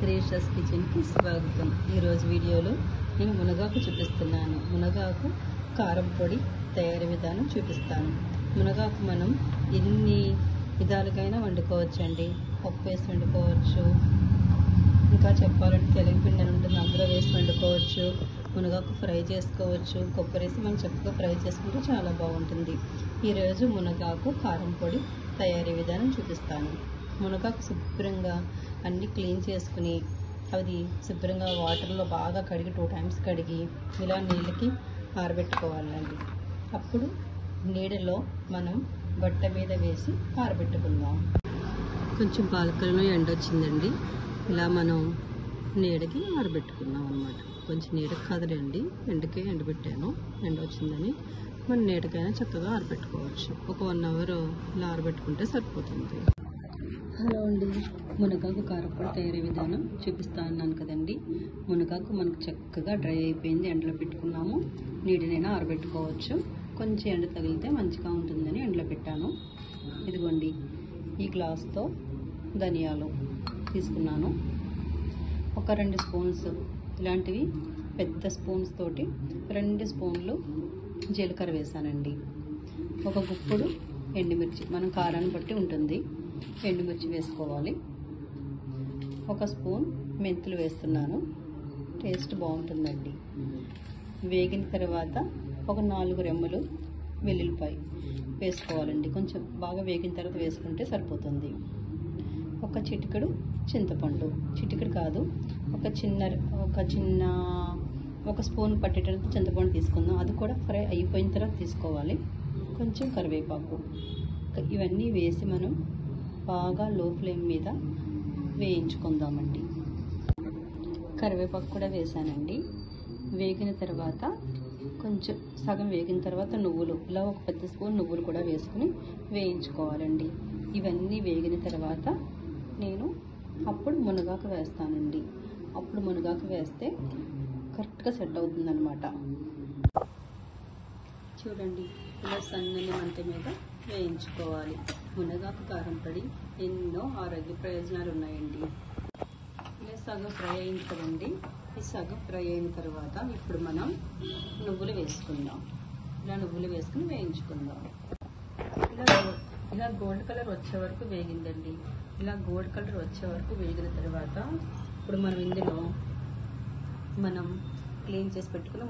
రేషాస్ కిచెన్కి స్వాగతం. ఈరోజు వీడియోలో నేను మునగాకు చూపిస్తున్నాను. మునగాకు కారం పొడి తయారీ విధానం చూపిస్తాను. మునగాకు మనం ఎన్ని విధాలుగైనా వండుకోవచ్చండి. పప్పు వేసి వండుకోవచ్చు, ఇంకా చెప్పాలంటే తెలగపిండి అని ఉంటుంది, అందులో వేసి వండుకోవచ్చు. మునగాకు ఫ్రై చేసుకోవచ్చు, కొబ్బరి వేసి మనం చక్కగా ఫ్రై చేసుకుంటే చాలా బాగుంటుంది. ఈరోజు మునగాకు కారం పొడి తయారీ విధానం చూపిస్తాను. మునగాకు శుభ్రంగా అన్నీ క్లీన్ చేసుకుని అది శుభ్రంగా వాటర్లో బాగా కడిగి 2 టైమ్స్ కడిగి ఇలా నీళ్ళకి ఆరబెట్టుకోవాలండి. అప్పుడు నీడలో మనం బట్ట మీద వేసి ఆరబెట్టుకుందాం. కొంచెం బాల్కనీలో ఎండ వచ్చిందండి, ఇలా మనం నీడకి ఆరబెట్టుకున్నాం అన్నమాట. కొంచెం నీడకి కదలండి, ఎండకే ఎండబెట్టాను, ఎండ వచ్చిందని. మన నీడకైనా చక్కగా ఆరబెట్టుకోవచ్చు. ఒక 1 అవర్ ఇలా ఆరబెట్టుకుంటే సరిపోతుంది. హలో అండి, మునగాకు కారపొడి తయారీ విధానం చూపిస్తా అన్నాను కదండి. మునగాకు మనకు చక్కగా డ్రై అయిపోయింది, ఎండలో పెట్టుకున్నాము. నీడనైనా ఆరబెట్టుకోవచ్చు. కొంచెం ఎండ తగిలితే మంచిగా ఉంటుందని ఎండలో పెట్టాను. ఇదిగోండి, ఈ గ్లాస్తో ధనియాలు తీసుకున్నాను. ఒక 2 స్పూన్స్ ఇలాంటివి పెద్ద స్పూన్స్ తోటి 2 స్పూన్లు జీలకర్ర వేసానండి. ఒక గుప్పుడు ఎండుమిర్చి, మనం కారాన్ని బట్టి ఉంటుంది, ఎండుమిర్చి వేసుకోవాలి. 1 స్పూన్ మెంతులు వేస్తున్నాను, టేస్ట్ బాగుంటుందండి. వేగిన తర్వాత ఒక 4 రెమ్మలు వెల్లుల్లిపాయ వేసుకోవాలండి. కొంచెం బాగా వేగిన తర్వాత వేసుకుంటే సరిపోతుంది. ఒక చిటికెడు చింతపండు, చిటికెడు కాదు, ఒక చిన్న 1 స్పూన్ పట్టేటంత చింతపండు తీసుకుందాం. అది కూడా ఫ్రై అయిపోయిన తర్వాత తీసుకోవాలి. కొంచెం కరివేపాకు, ఇవన్నీ వేసి మనం బాగా లో ఫ్లేమ్ మీద వేయించుకుందామండి. కరివేపాకు కూడా వేసానండి. వేగిన తర్వాత కొంచెం సగం వేగిన తర్వాత నువ్వులు, ఇలా ఒక పెద్ద స్పూన్ నువ్వులు కూడా వేసుకుని వేయించుకోవాలండి. ఇవన్నీ వేగిన తర్వాత నేను అప్పుడు మునగాకు వేస్తానండి. అప్పుడు మునగాకు వేస్తే కరెక్ట్గా సెట్ అవుతుందన్నమాట. చూడండి, ఇలా సన్నని మంట మీద వేయించుకోవాలి. మునగాకు కారం పొడి ఎన్నో ఆరోగ్య ప్రయోజనాలు ఉన్నాయండి. ఇలా సగం ఫ్రై అయింది కదండి. ఈ సగం ఫ్రై అయిన తర్వాత ఇప్పుడు మనం నువ్వులు వేసుకుందాం. ఇలా నువ్వులు వేసుకుని వేయించుకుందాం. ఇలా గోల్డ్ కలర్ వచ్చే వరకు వేగిందండి. ఇలా గోల్డ్ కలర్ వచ్చే వరకు వేగిన తర్వాత ఇప్పుడు మనం ఇందులో మనం క్లీన్ చేసి పెట్టుకున్న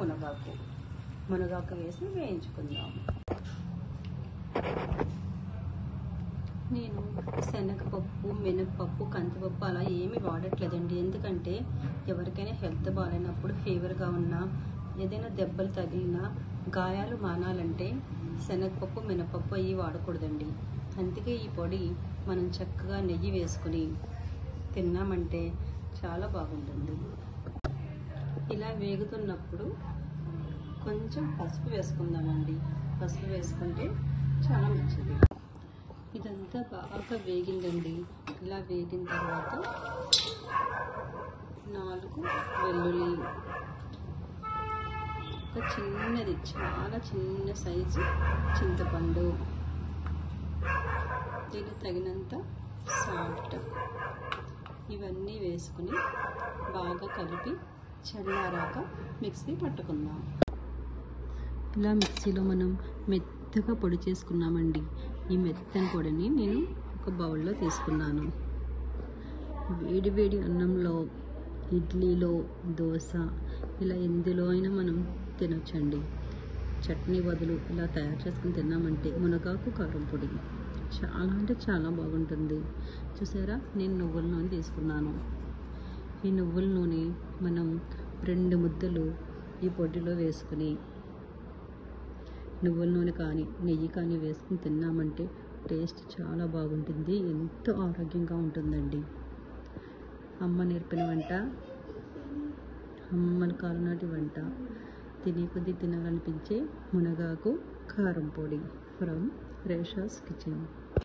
మునగాకు వేసి వేయించుకుందాం. నేను శనగపప్పు, మినపప్పు, కందిపప్పు అలా ఏమీ వాడట్లేదండి. ఎందుకంటే ఎవరికైనా హెల్త్ బాగాలేనప్పుడు, ఫీవర్గా ఉన్నా, ఏదైనా దెబ్బలు తగిలినా, గాయాలు మానాలంటే శనగపప్పు, మినపప్పు అవి వాడకూడదండి. అందుకే ఈ పొడి మనం చక్కగా నెయ్యి వేసుకుని తిన్నామంటే చాలా బాగుంటుంది. ఇలా వేగుతున్నప్పుడు కొంచెం పసుపు వేసుకుందామండి. పసుపు వేసుకుంటే చాలా మంచిది. ఇదంతా బాగా వేగిందండి. ఇలా వేగిన తర్వాత 4 వెల్లుల్లి, ఒక చిన్నది, చాలా చిన్న సైజు చింతపండు, దీనికి తగినంత సాల్ట్, ఇవన్నీ వేసుకుని బాగా కలిపి చల్లారాక మిక్సీ పట్టుకుందాం. ఇలా మిక్సీలో మనం మెత్తగా పొడి చేసుకున్నామండి. ఈ మెత్తని పొడిని నేను ఒక బౌల్లో తీసుకున్నాను. వేడి వేడి అన్నంలో, ఇడ్లీలో, దోశ, ఇలా ఎందులో అయినా మనం తినొచ్చండి. చట్నీ బదులు ఇలా తయారు చేసుకుని తిన్నామంటే మునగాకు కారం పొడి చాలా అంటే చాలా బాగుంటుంది. చూసారా, నేను నువ్వుల నూనె తీసుకున్నాను. ఈ నువ్వుల నూనె మనం 2 ముద్దలు ఈ పొడిలో వేసుకుని నువ్వుల నూనె కానీ నెయ్యి కానీ వేసుకుని తిన్నామంటే టేస్ట్ చాలా బాగుంటుంది, ఎంతో ఆరోగ్యంగా ఉంటుందండి. అమ్మ నేర్పిన వంట, అమ్మల కాలనాటి వంట, తినే కొద్దీ తినాలనిపించే మునగాకు కారం పొడి ఫ్రమ్ రేషాస్ కిచెన్.